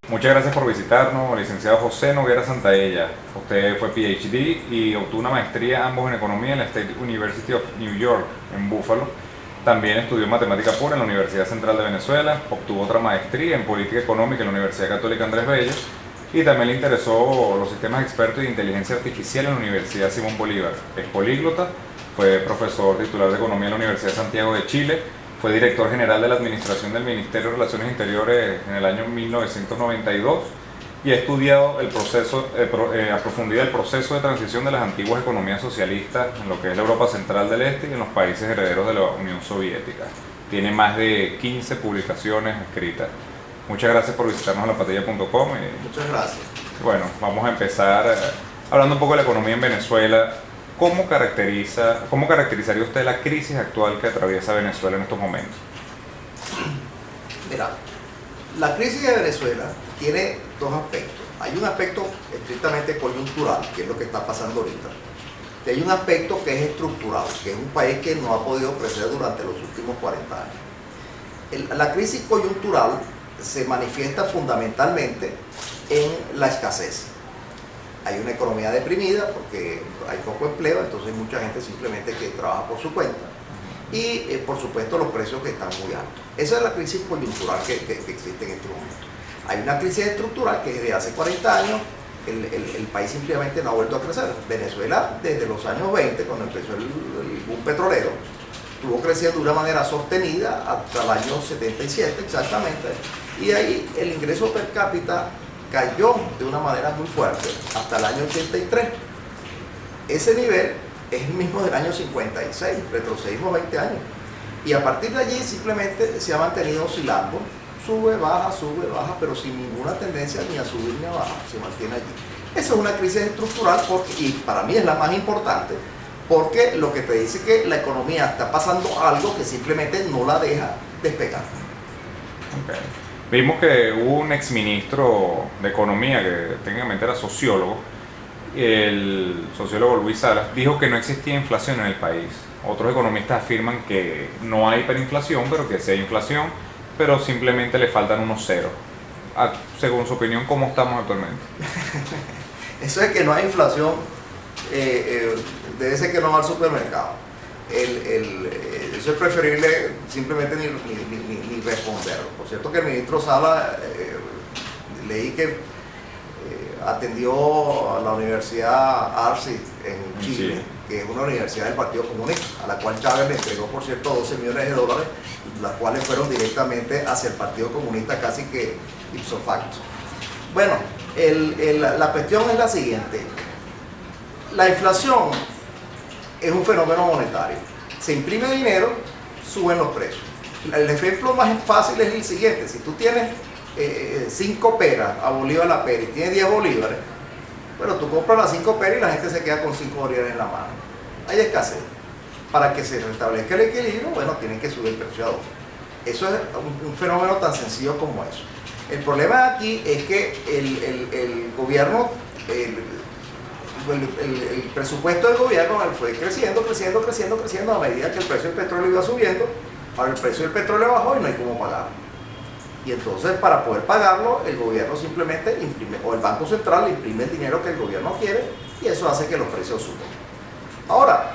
Muchas gracias por visitarnos, licenciado José Noguera Santaella. Usted fue PhD y obtuvo una maestría ambos en economía en la State University of New York en Buffalo. También estudió matemática pura en la Universidad Central de Venezuela, obtuvo otra maestría en política económica en la Universidad Católica Andrés Bello y también le interesó los sistemas expertos de inteligencia artificial en la Universidad Simón Bolívar. Es políglota, fue profesor titular de economía en la Universidad de Santiago de Chile, fue director general de la administración del Ministerio de Relaciones Interiores en el año 1992 y ha estudiado a profundidad el proceso de transición de las antiguas economías socialistas en lo que es la Europa Central del Este y en los países herederos de la Unión Soviética. Tiene más de 15 publicaciones escritas. Muchas gracias por visitarnos en lapatilla.com. Muchas gracias. Bueno, vamos a empezar hablando un poco de la economía en Venezuela. ¿Cómo caracterizaría usted la crisis actual que atraviesa Venezuela en estos momentos? Mira, la crisis de Venezuela tiene dos aspectos. Hay un aspecto estrictamente coyuntural, que es lo que está pasando ahorita. Y hay un aspecto que es estructural, que es un país que no ha podido crecer durante los últimos 40 años. La crisis coyuntural se manifiesta fundamentalmente en la escasez. Hay una economía deprimida porque hay poco empleo, entonces hay mucha gente simplemente que trabaja por su cuenta. Y por supuesto los precios que están muy altos. Esa es la crisis coyuntural que existe en este momento. Hay una crisis estructural que desde hace 40 años el país simplemente no ha vuelto a crecer. Venezuela desde los años 20, cuando empezó el boom petrolero, estuvo creciendo de una manera sostenida hasta el año 77 exactamente. Y ahí el ingreso per cápita cayó de una manera muy fuerte hasta el año 83. Ese nivel es el mismo del año 56, retrocedimos 20 años. Y a partir de allí simplemente se ha mantenido oscilando, sube, baja, pero sin ninguna tendencia ni a subir ni a bajar, se mantiene allí. Esa es una crisis estructural y para mí es la más importante, porque lo que te dice que la economía está pasando algo que simplemente no la deja despegar. Okay. Vimos que hubo un exministro de Economía que técnicamente era sociólogo, el sociólogo Luis Salas, dijo que no existía inflación en el país. Otros economistas afirman que no hay hiperinflación, pero que sí hay inflación, pero simplemente le faltan unos ceros. Según su opinión, ¿cómo estamos actualmente? Eso es que no hay inflación, debe ser que no va al supermercado. Eso es preferible simplemente ni responderlo. Por cierto que el ministro Sala, leí que atendió a la Universidad Arce en Chile, que es una universidad del Partido Comunista, a la cual Chávez le entregó, por cierto, 12 millones de dólares, las cuales fueron directamente hacia el Partido Comunista, casi que ipso facto. Bueno, la cuestión es la siguiente. La inflación es un fenómeno monetario. Se imprime dinero, suben los precios. El ejemplo más fácil es el siguiente: si tú tienes 5 peras a bolívar la pera y tienes 10 bolívares, bueno, tú compras las 5 peras y la gente se queda con 5 bolívares en la mano. Hay escasez. Para que se restablezca el equilibrio, bueno, tienen que subir el precio a 2. Eso es un fenómeno tan sencillo como eso. El problema aquí es que el gobierno, el presupuesto del gobierno fue creciendo a medida que el precio del petróleo iba subiendo. Ahora el precio del petróleo bajó y no hay cómo pagarlo. Y entonces, para poder pagarlo, el gobierno simplemente imprime, o el Banco Central imprime el dinero que el gobierno quiere, y eso hace que los precios suban. Ahora,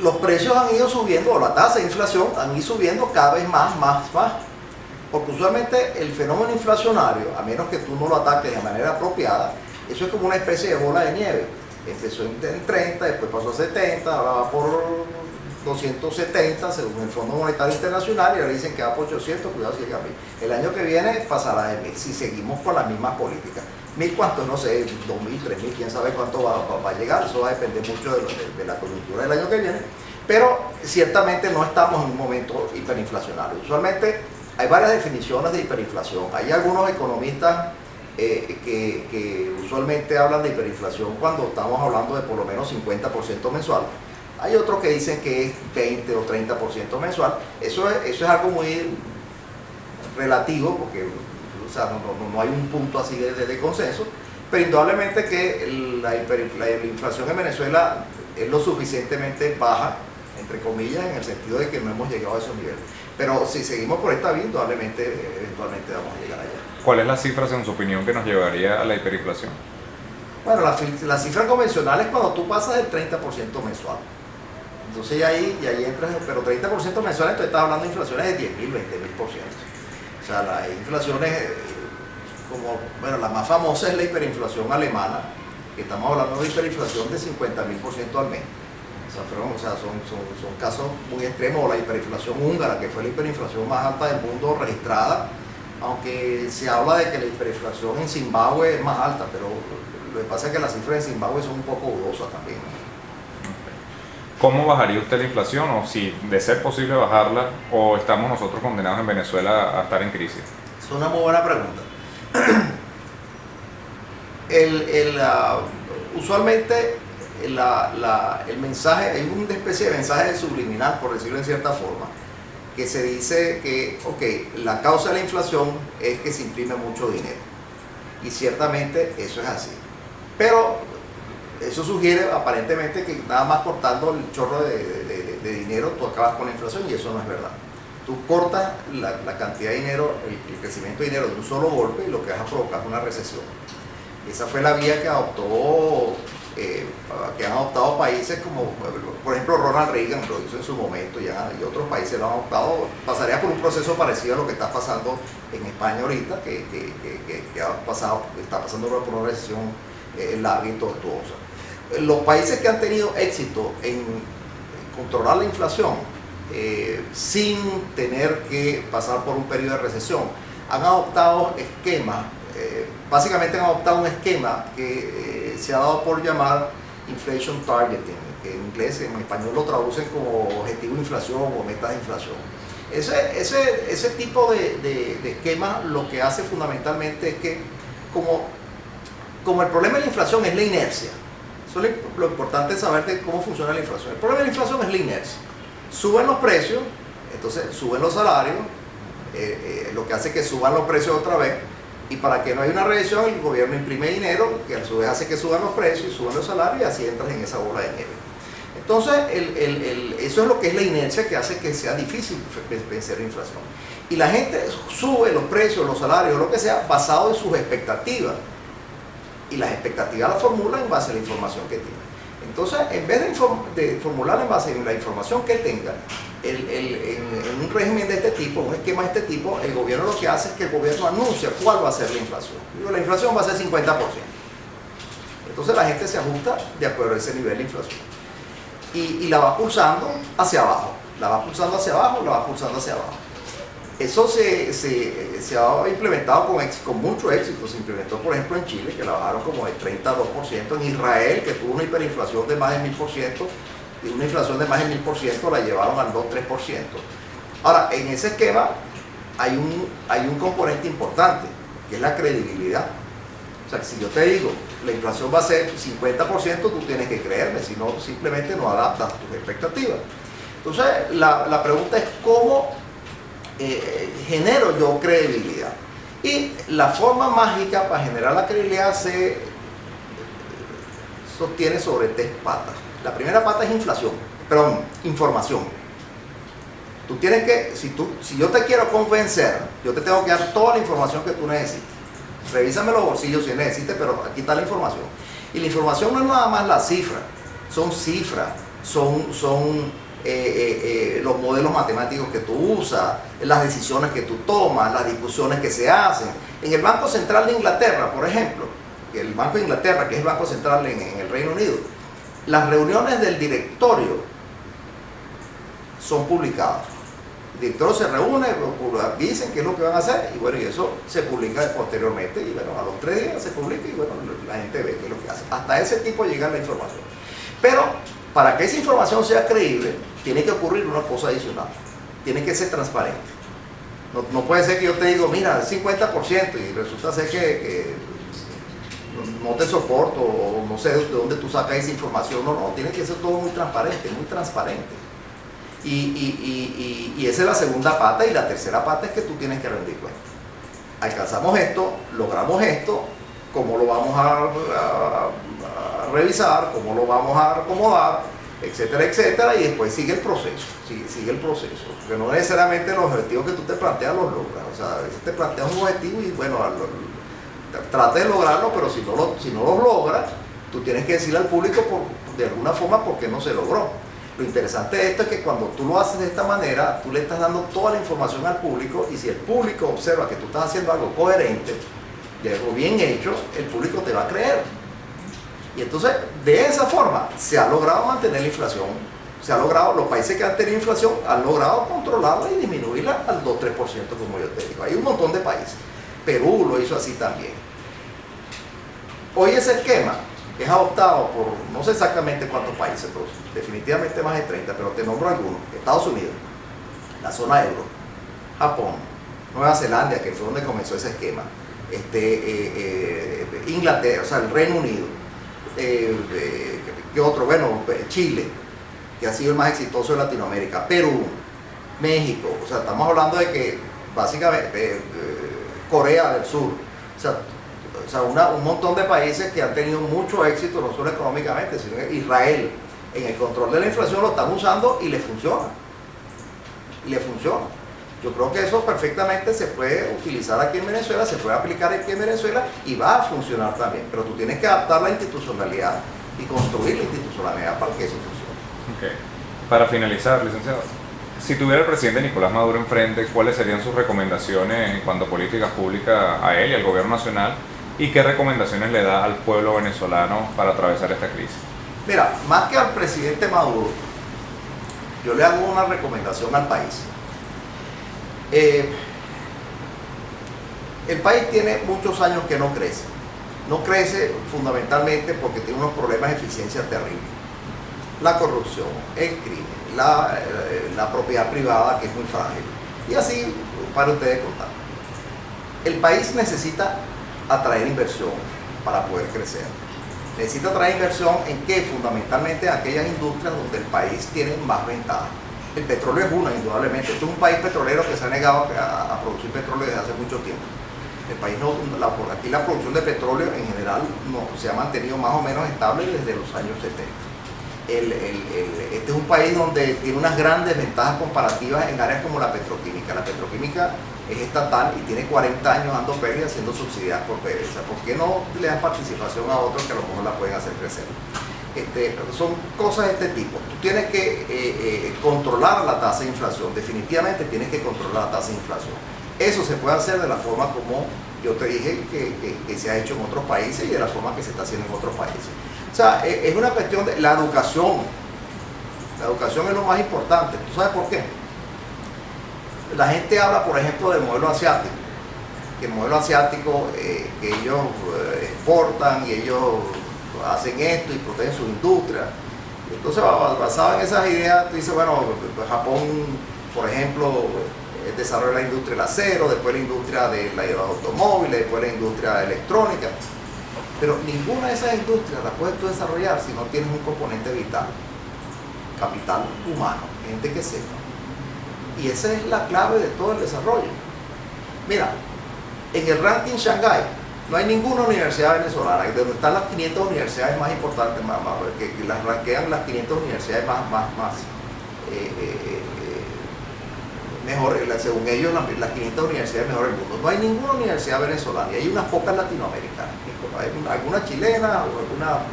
los precios han ido subiendo, o la tasa de inflación han ido subiendo cada vez más, porque usualmente el fenómeno inflacionario, a menos que tú no lo ataques de manera apropiada, eso es como una especie de bola de nieve. Empezó en 30, después pasó a 70, ahora va por 270 según el Fondo Monetario Internacional, y ahora dicen que va por 800, cuidado si llega a 1000. El año que viene pasará de 1000, si seguimos con las mismas políticas. 1000 cuánto, no sé, 2000, 3000, quién sabe cuánto va a llegar, eso va a depender mucho de la coyuntura del año que viene, pero ciertamente no estamos en un momento hiperinflacionario. Usualmente hay varias definiciones de hiperinflación. Hay algunos economistas que usualmente hablan de hiperinflación cuando estamos hablando de por lo menos 50% mensual. Hay otros que dicen que es 20 o 30% mensual. Eso es algo muy relativo, porque o sea, no hay un punto así de consenso, pero indudablemente que la inflación en Venezuela es lo suficientemente baja entre comillas, en el sentido de que no hemos llegado a esos niveles. Pero si seguimos por esta vía, indudablemente, eventualmente vamos a llegar allá. ¿Cuál es la cifra, según su opinión, que nos llevaría a la hiperinflación? Bueno, la cifra convencional es cuando tú pasas del 30% mensual. Entonces ya ahí entras, pero 30% mensual, entonces estás hablando de inflaciones de 10.000, 20.000%. O sea, las inflaciones, como, bueno, la más famosa es la hiperinflación alemana, que estamos hablando de hiperinflación de 50.000% al mes. O sea, son casos muy extremos, o la hiperinflación húngara, que fue la hiperinflación más alta del mundo registrada, aunque se habla de que la hiperinflación en Zimbabue es más alta, pero lo que pasa es que las cifras de Zimbabue son un poco dudosas también, ¿no? ¿Cómo bajaría usted la inflación? O si de ser posible bajarla, o estamos nosotros condenados en Venezuela a estar en crisis. Es una muy buena pregunta. Usualmente el mensaje, hay una especie de mensaje subliminal, por decirlo en cierta forma, que se dice que, ok, la causa de la inflación es que se imprime mucho dinero. Y ciertamente eso es así. Pero eso sugiere aparentemente que nada más cortando el chorro de dinero tú acabas con la inflación, y eso no es verdad. Tú cortas la cantidad de dinero, el crecimiento de dinero de un solo golpe, y lo que vas a provocar es una recesión. Esa fue la vía que han adoptado países como, por ejemplo, Ronald Reagan lo hizo en su momento, y otros países lo han adoptado. Pasaría por un proceso parecido a lo que está pasando en España ahorita, que está pasando por una recesión larga y tortuosa. Los países que han tenido éxito en controlar la inflación sin tener que pasar por un periodo de recesión, han adoptado esquemas, básicamente han adoptado un esquema que se ha dado por llamar inflation targeting, que en inglés, en español lo traducen como objetivo de inflación o metas de inflación. Ese tipo de esquema lo que hace fundamentalmente es que, como el problema de la inflación es la inercia, eso es lo importante es saber de cómo funciona la inflación. El problema de la inflación es la inercia. Suben los precios, entonces suben los salarios, lo que hace que suban los precios otra vez, y para que no haya una recesión, el gobierno imprime dinero, que a su vez hace que suban los precios y suban los salarios, y así entras en esa bola de nieve. Entonces, eso es lo que es la inercia, que hace que sea difícil vencer la inflación. Y la gente sube los precios, los salarios, lo que sea, basado en sus expectativas. Y las expectativas las formulan en base a la información que tiene. Entonces, en vez de formular en base a la información que tenga, en un régimen de este tipo, un esquema de este tipo, el gobierno lo que hace es que el gobierno anuncia cuál va a ser la inflación. Digo, la inflación va a ser 50%. Entonces la gente se ajusta de acuerdo a ese nivel de inflación. Y la va pulsando hacia abajo. La va pulsando hacia abajo, la va pulsando hacia abajo. Eso se ha implementado con mucho éxito. Se implementó, por ejemplo, en Chile, que la bajaron como de 32%. En Israel, que tuvo una hiperinflación de más de 1000%, y una inflación de más de 1000% la llevaron al 2-3%. Ahora, en ese esquema hay un componente importante, que es la credibilidad. O sea, que si yo te digo, la inflación va a ser 50%, tú tienes que creerme, si no, simplemente no adaptas tus expectativas. Entonces, la pregunta es cómo genero yo credibilidad. Y la forma mágica para generar la credibilidad se sostiene sobre 3 patas. La primera pata es información. Tú tienes que, si yo te quiero convencer, yo te tengo que dar toda la información que tú necesites. Revísame los bolsillos si necesites, pero aquí está la información. Y la información no es nada más la cifra, son cifras, son los modelos matemáticos que tú usas, las decisiones que tú tomas, las discusiones que se hacen. En el Banco Central de Inglaterra, por ejemplo, el Banco de Inglaterra, que es el Banco Central en el Reino Unido, las reuniones del directorio son publicadas. El directorio se reúne, dicen qué es lo que van a hacer, y bueno, y eso se publica posteriormente, y bueno, a los 3 días se publica, y bueno, la gente ve qué es lo que hace. Hasta ese tipo llega la información. Pero para que esa información sea creíble, tiene que ocurrir una cosa adicional. Tiene que ser transparente. No puede ser que yo te diga, mira, 50%, y resulta ser que no te soporto, o no sé de dónde tú sacas esa información. No, tiene que ser todo muy transparente, muy transparente. Y esa es la segunda pata, y la tercera pata es que tú tienes que rendir cuenta. Alcanzamos esto, logramos esto, ¿cómo lo vamos a revisar? ¿Cómo lo vamos a acomodar? etcétera, etcétera, y después sigue el proceso, sigue el proceso, porque no necesariamente los objetivos que tú te planteas los logras, o sea, a veces te planteas un objetivo y bueno, trates de lograrlo, pero si no los logras, tú tienes que decirle al público de alguna forma por qué no se logró. Lo interesante de esto es que cuando tú lo haces de esta manera, tú le estás dando toda la información al público, y si el público observa que tú estás haciendo algo coherente, de algo bien hecho, el público te va a creer. Y entonces, de esa forma, se ha logrado mantener la inflación. Los países que han tenido inflación han logrado controlarla y disminuirla al 2-3%, como yo te digo. Hay un montón de países. Perú lo hizo así también. Hoy ese esquema es adoptado por no sé exactamente cuántos países, pero definitivamente más de 30, pero te nombro algunos. Estados Unidos, la zona euro, Japón, Nueva Zelanda, que fue donde comenzó ese esquema, Inglaterra, o sea, el Reino Unido, ¿qué otro? Bueno, Chile, que ha sido el más exitoso de Latinoamérica, Perú, México, o sea, estamos hablando de que básicamente Corea del Sur, o sea, un montón de países que han tenido mucho éxito, no solo económicamente, sino que Israel, en el control de la inflación lo están usando y les funciona. Yo creo que eso perfectamente se puede utilizar aquí en Venezuela, se puede aplicar aquí en Venezuela y va a funcionar también, pero tú tienes que adaptar la institucionalidad y construir la institucionalidad para que eso funcione. Okay. Para finalizar, licenciado, si tuviera el presidente Nicolás Maduro enfrente, ¿cuáles serían sus recomendaciones en cuanto a políticas públicas a él y al gobierno nacional? ¿Y qué recomendaciones le da al pueblo venezolano para atravesar esta crisis? Mira, más que al presidente Maduro, yo le hago una recomendación al país. El país tiene muchos años que no crece. No crece fundamentalmente porque tiene unos problemas de eficiencia terribles. La corrupción, el crimen, la propiedad privada, que es muy frágil. Y así, para ustedes contar. El país necesita atraer inversión para poder crecer. Necesita atraer inversión en qué? Fundamentalmente en aquellas industrias donde el país tiene más ventaja. El petróleo es una, indudablemente. Esto es un país petrolero que se ha negado a producir petróleo desde hace mucho tiempo. El país aquí la producción de petróleo en general se ha mantenido más o menos estable desde los años 70. Este es un país donde tiene unas grandes ventajas comparativas en áreas como la petroquímica. La petroquímica es estatal y tiene 40 años dando pérdidas siendo subsidiada por PDVSA. ¿Por qué no le das participación a otros que a lo mejor la pueden hacer crecer? Son cosas de este tipo. Tú tienes que controlar la tasa de inflación. Definitivamente tienes que controlar la tasa de inflación. Eso se puede hacer de la forma como yo te dije que se ha hecho en otros países y de la forma que se está haciendo en otros países. O sea, es una cuestión de la educación. La educación es lo más importante. ¿Tú sabes por qué? La gente habla, por ejemplo, del modelo asiático. Que el modelo asiático, que ellos exportan y ellos hacen esto y protegen su industria. Entonces, basado en esas ideas, tú dices, bueno, Japón, por ejemplo, desarrolla la industria del acero, después la industria de los automóviles, después la industria electrónica. Pero ninguna de esas industrias la puedes tú desarrollar si no tienes un componente vital, capital humano, gente que sepa. Y esa es la clave de todo el desarrollo. Mira, en el ranking Shanghai no hay ninguna universidad venezolana, donde están las 500 universidades más importantes, que las ranquean las 500 universidades mejor, según ellos, las 500 universidades mejores del mundo. No hay ninguna universidad venezolana y hay unas pocas latinoamericanas. Hay alguna chilena o alguna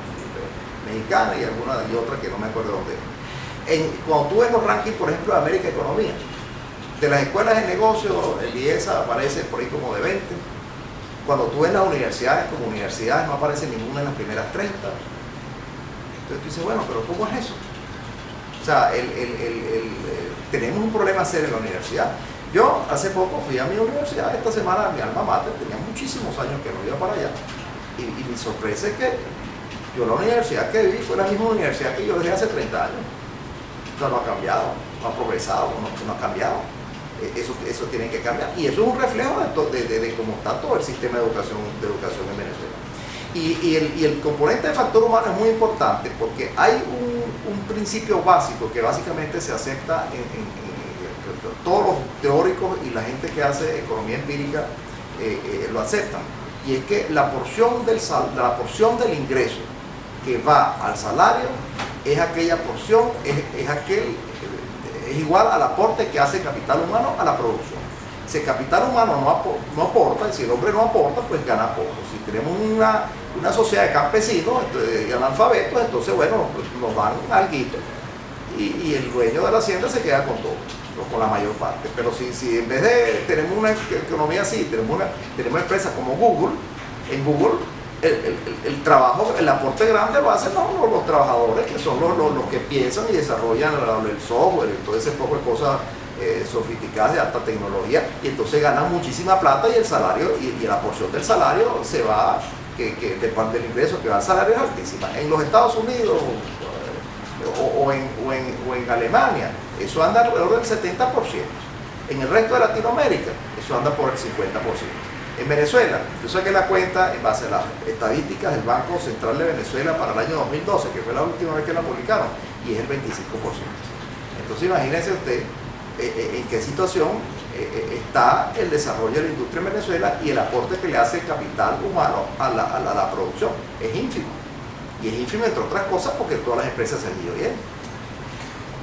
mexicana y otra que no me acuerdo dónde. Cuando tú ves los rankings, por ejemplo, de América Economía, de las escuelas de negocio, el IESA aparece por ahí como de 20. Cuando tú ves las universidades como universidades, no aparece ninguna en las primeras 30. Entonces tú dices, bueno, pero ¿cómo es eso? O sea, tenemos un problema serio en la universidad. Yo hace poco fui a mi universidad, esta semana, a mi alma mater, tenía muchísimos años que no iba para allá. Y mi sorpresa es que yo la universidad que viví fue la misma universidad que yo dejé hace 30 años. O sea, no ha cambiado, no ha progresado, no ha cambiado. Eso tiene que cambiar. Y eso es un reflejo de cómo está todo el sistema de educación en Venezuela. Y el componente de factor humano es muy importante porque hay un principio básico que básicamente se acepta en todos los teóricos y la gente que hace economía empírica lo aceptan. Y es que la porción del ingreso que va al salario es aquella porción, es igual al aporte que hace el capital humano a la producción. Si el capital humano no aporta, y si el hombre no aporta, pues gana poco. Si tenemos una sociedad de campesinos y analfabetos, entonces bueno, pues nos dan alguito. Y el dueño de la hacienda se queda con todo, o con la mayor parte. Pero si en vez de tenemos una economía así, tenemos empresas como Google, en Google el trabajo, el aporte grande lo hacen los trabajadores, que son los que piensan y desarrollan el software y todo ese poco de cosas sofisticadas de alta tecnología, y entonces ganan muchísima plata, y el salario y la porción del salario se va, del ingreso que va al salario es altísima. En los Estados Unidos o en Alemania eso anda alrededor del 70%. En el resto de Latinoamérica eso anda por el 50%. En Venezuela, yo saqué la cuenta en base a las estadísticas del Banco Central de Venezuela para el año 2012, que fue la última vez que la publicaron, y es el 25%. Entonces imagínense usted en qué situación está el desarrollo de la industria en Venezuela, y el aporte que le hace el capital humano a la producción es ínfimo. Y es ínfimo, entre otras cosas, porque todas las empresas se han ido bien.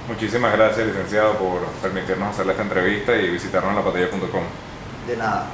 Muchísimas gracias, licenciado, por permitirnos hacerle esta entrevista y visitarnos en lapatilla.com. De nada.